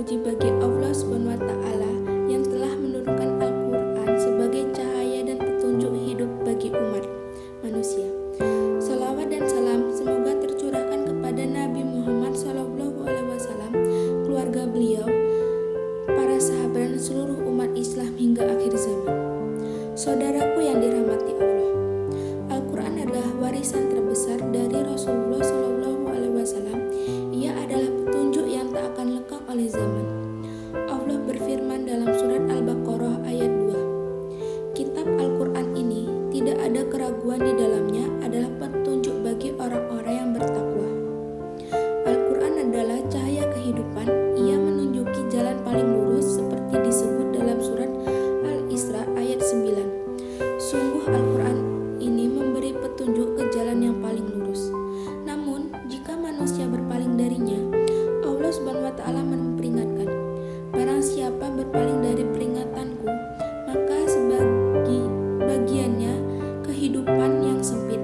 puji bagi Allah Subhanahu wa Ta'ala yang telah menurunkan Al-Quran sebagai cahaya dan petunjuk hidup bagi umat manusia. Salawat dan salam semoga tercurahkan kepada Nabi Muhammad SAW, keluarga beliau, para sahabat dan seluruh umat Islam hingga akhir zaman. Saudaraku yang dirahmati Allah, Al-Quran adalah warisan terbesar dari Rasulullah SAW. Ia adalah petunjuk yang tak akan lekang oleh zaman. Allah berfirman dalam surat Al-Baqarah ayat 2. Kitab Al-Quran ini tidak ada keraguan di dalamnya, adalah petunjuk bagi orang-orang yang bertakwa. Al-Quran adalah cahaya kehidupan. Ia menunjuki jalan paling lurus seperti disebut dalam surat Al-Isra ayat 9. Sungguh Al-Quran ini memberi petunjuk ke jalan yang paling lurus. Namun, jika manusia berpaling darinya, Allah Subhanahu wa Ta'ala memperingatkan, barang siapa berpaling dari peringatanku, maka bagiannya kehidupan yang sempit.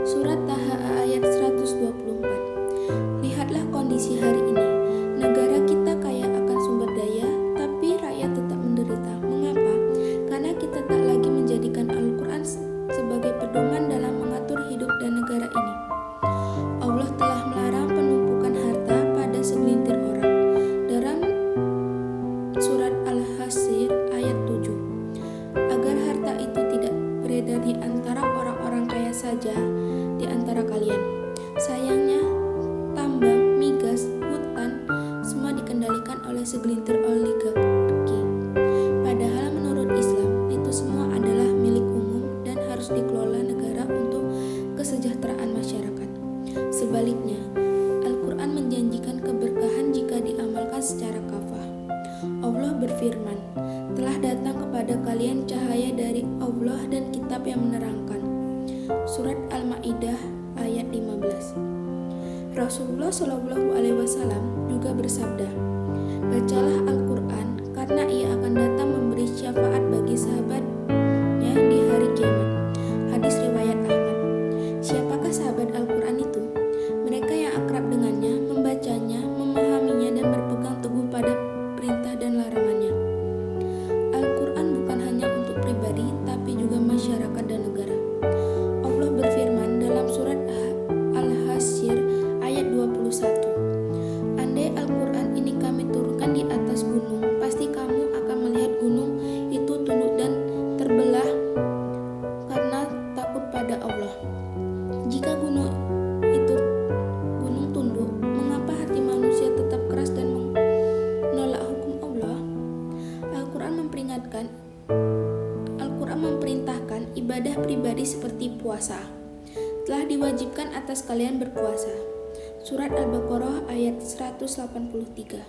Surat Taha ayat 124. Lihatlah kondisi hari ini. Negara kita kaya akan sumber daya, tapi rakyat tetap menderita. Mengapa? Karena kita tak lagi menjadikan Al-Quran sebagai pedoman dalam mengatur hidup dan negara ini. Allah telah melarang penumpukan harta pada segelintir orang dalam surat Al-Hasyr ayat 7, agar harta itu tidak beredar di antara orang-orang kaya saja di antara kalian. Sayangnya, tambang, migas, hutan semua dikendalikan oleh segelintir oligarki. Padahal menurut Islam, itu semua adalah milik umum dan harus dikelola negara untuk kesejahteraan masyarakat. Sebaliknya, Al-Quran menjanjikan keberkahan jika diamalkan secara kafah. Allah berfirman, telah datang kepada kalian cahaya dari Allah dan kitab yang menerangkan. Surat Al-Ma'idah ayat 15. Rasulullah SAW juga bersabda, bacalah Al-Quran karena ia akan datang memberi syafaat bagi sahabatnya di hari kiamat. Hadis riwayat Ahmad. Siapakah sahabat Al-Quran itu? Mereka yang akrab dengannya, membacanya, memahaminya, dan berpegang teguh pada perintah dan larangannya. Al-Quran bukan hanya untuk pribadi, tapi juga masyarakat dan negara. Allah berfirman dalam surat Al-Hasyr ayat 21. Andai Al-Quran ini kami turunkan di atas gunung, pasti kamu akan melihat gunung itu tunduk dan terbelah karena takut pada Allah. Jika gunung tunduk, mengapa hati manusia tetap keras dan menolak hukum Allah? Al-Quran memerintahkan ibadah pribadi seperti puasa. Telah diwajibkan atas kalian berpuasa. Surat Al-Baqarah ayat 183.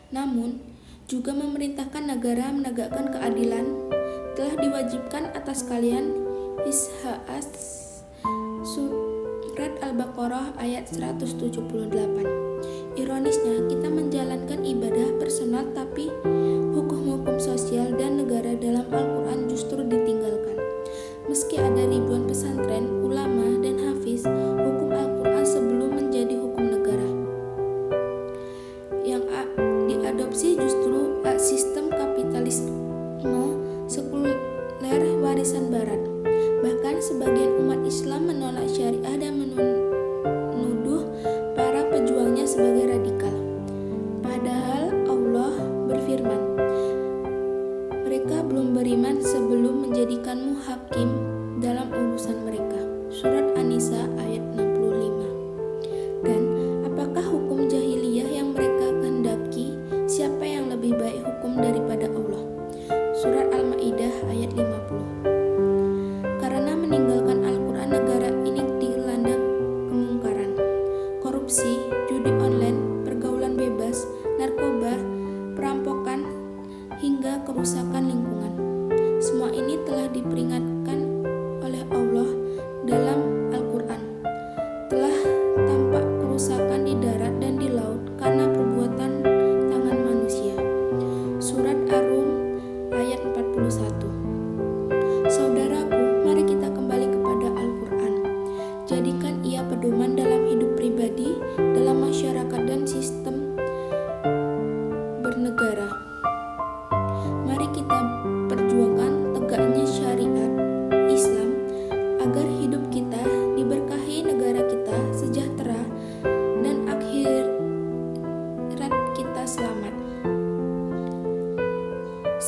Namun, juga memerintahkan negara menegakkan keadilan. Telah diwajibkan atas kalian Isha'as. Surat Al-Baqarah ayat 178. Ironisnya, kita menjalankan ibadah personal tapi hukum-hukum sosial dan negara dalam Al-Quran justru ditinggalkan. Meski ada ribuan pesantren, ulama, dan hafiz, hukum Al-Quran sebelum menjadi hukum negara. Yang diadopsi justru sistem kapitalisme sekuler warisan barat. Bahkan sebagian umat Islam menolak syariah dan menuduh para pejuangnya sebagai radikal. Padahal Allah berfirman,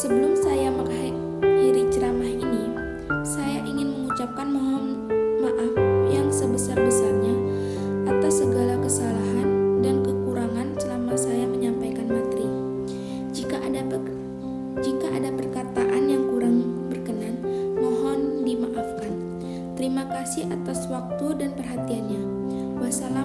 Sebelum saya mengakhiri ceramah ini, saya ingin mengucapkan mohon maaf yang sebesar-besarnya atas segala kesalahan dan kekurangan selama saya menyampaikan materi. Jika ada perkataan yang kurang berkenan, mohon dimaafkan. Terima kasih atas waktu dan perhatiannya. Wassalamualaikum